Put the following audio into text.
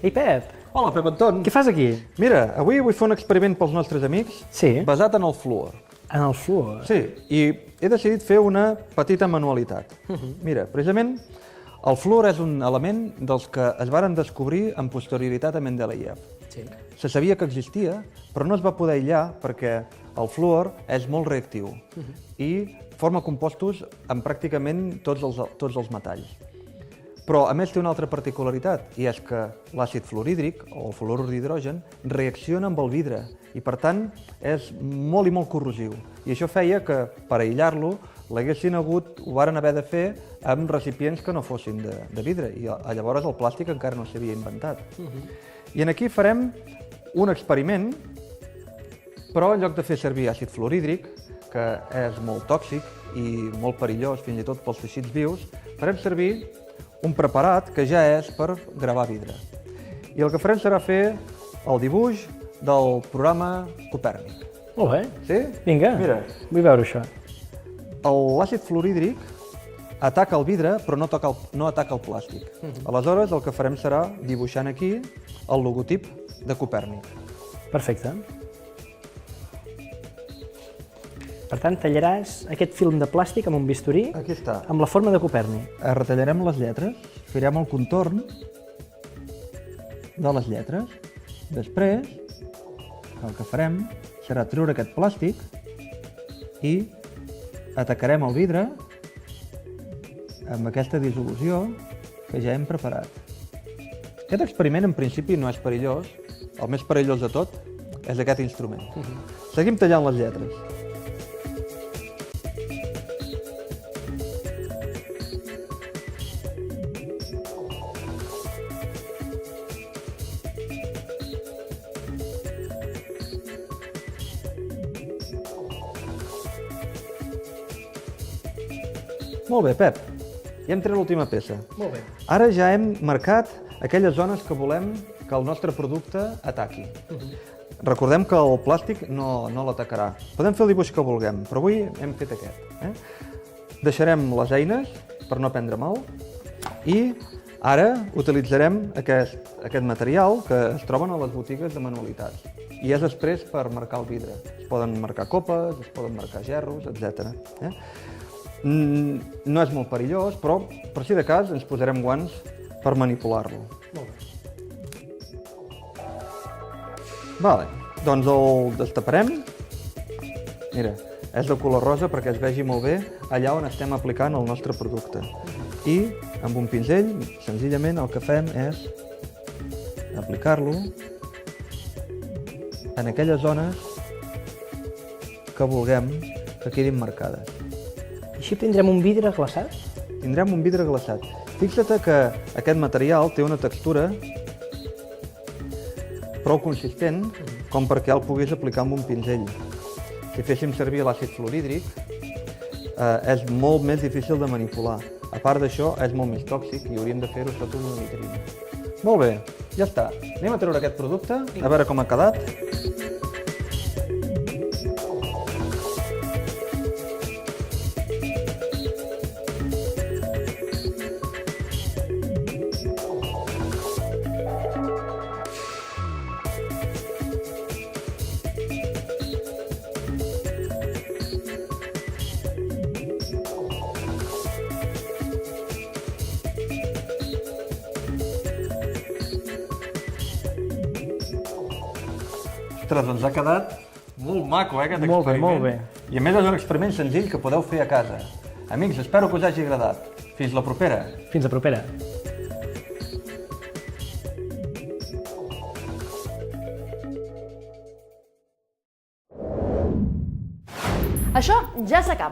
Ei, Pep, Hola, Pep Anton. què fas aquí? Mira, avui vull fer un experiment pels nostres amics Sí, basat en el fluor. en el fluor. Sí, i he decidit fer una petita manualitat. Mira, precisament el fluor és un element dels que es varen descobrir amb posterioritat a Mendeleev. Sí. Se sabia que existia, però no es va poder aïllar perquè el fluor és molt reactiu i forma compostos amb pràcticament tots els metalls. Però, a més, té una altra particularitat, i és que l'àcid fluorhídric, o el fluorur d'hidrogen, reacciona amb el vidre i, per tant, és molt i molt corrosiu. I això feia que, per aïllar-lo, ho varen haver de fer amb recipients que no fossin de vidre, i llavors el plàstic encara no s'havia inventat. I aquí farem un experiment, però en lloc de fer servir àcid fluorhídric, que és molt tòxic i molt perillós, fins i tot pels teixits vius, farem servir un preparat que ja és per gravar vidre. I el que farem serà fer el dibuix del programa Copèrnic. Molt bé. Sí? Vinga, Mira, vull veure això. l'àcid fluorhídric ataca el vidre però no ataca el plàstic. Aleshores el que farem serà dibuixant aquí el logotip de Copèrnic. Perfecte. Per tant, tallaràs aquest film de plàstic amb un bisturí Aquí està. amb la forma de Copèrnic. Retallarem les lletres, farem el contorn de les lletres. Després, el que farem serà treure aquest plàstic i atacarem el vidre amb aquesta dissolució que ja hem preparat. Aquest experiment en principi no és perillós, el més perillós de tot és aquest instrument. Seguim tallant les lletres. Molt bé, Pep. Ja hem tret l'última peça. Molt bé. Ara ja hem marcat aquelles zones que volem que el nostre producte ataqui. Recordem que el plàstic no l'atacarà. Podem fer el dibuix que vulguem, però avui hem fet aquest. Deixarem les eines per no prendre mal i ara utilitzarem aquest material que es troben a les botigues de manualitats. I és després per marcar el vidre. Es poden marcar copes, es poden marcar gerros, etc. No és molt perillós, però per si de cas ens posarem guants per manipular-lo. Molt bé. Vale, doncs el destaparem. Mira, és de color rosa perquè es vegi molt bé allà on estem aplicant el nostre producte. I amb un pinzell, senzillament el que fem és aplicar-lo en aquelles zones que vulguem que quedin marcades. Així tindrem un vidre glaçat? Tindrem un vidre glaçat. Fixa't que aquest material té una textura prou consistent com perquè el puguis aplicar amb un pinzell. Si féssim servir l'àcid fluorhídric, és molt més difícil de manipular. A part d'això, és molt més tòxic i hauríem de fer-ho sota una vitrina. Molt bé, ja està. Anem a treure aquest producte, a veure com ha quedat. Ostres, ens ha quedat molt maco, aquest Molt bé, experiment. molt bé. I a més és un experiment senzill que podeu fer a casa. Amics, espero que us hagi agradat. Fins la propera. Fins la propera. Això ja s'acaba.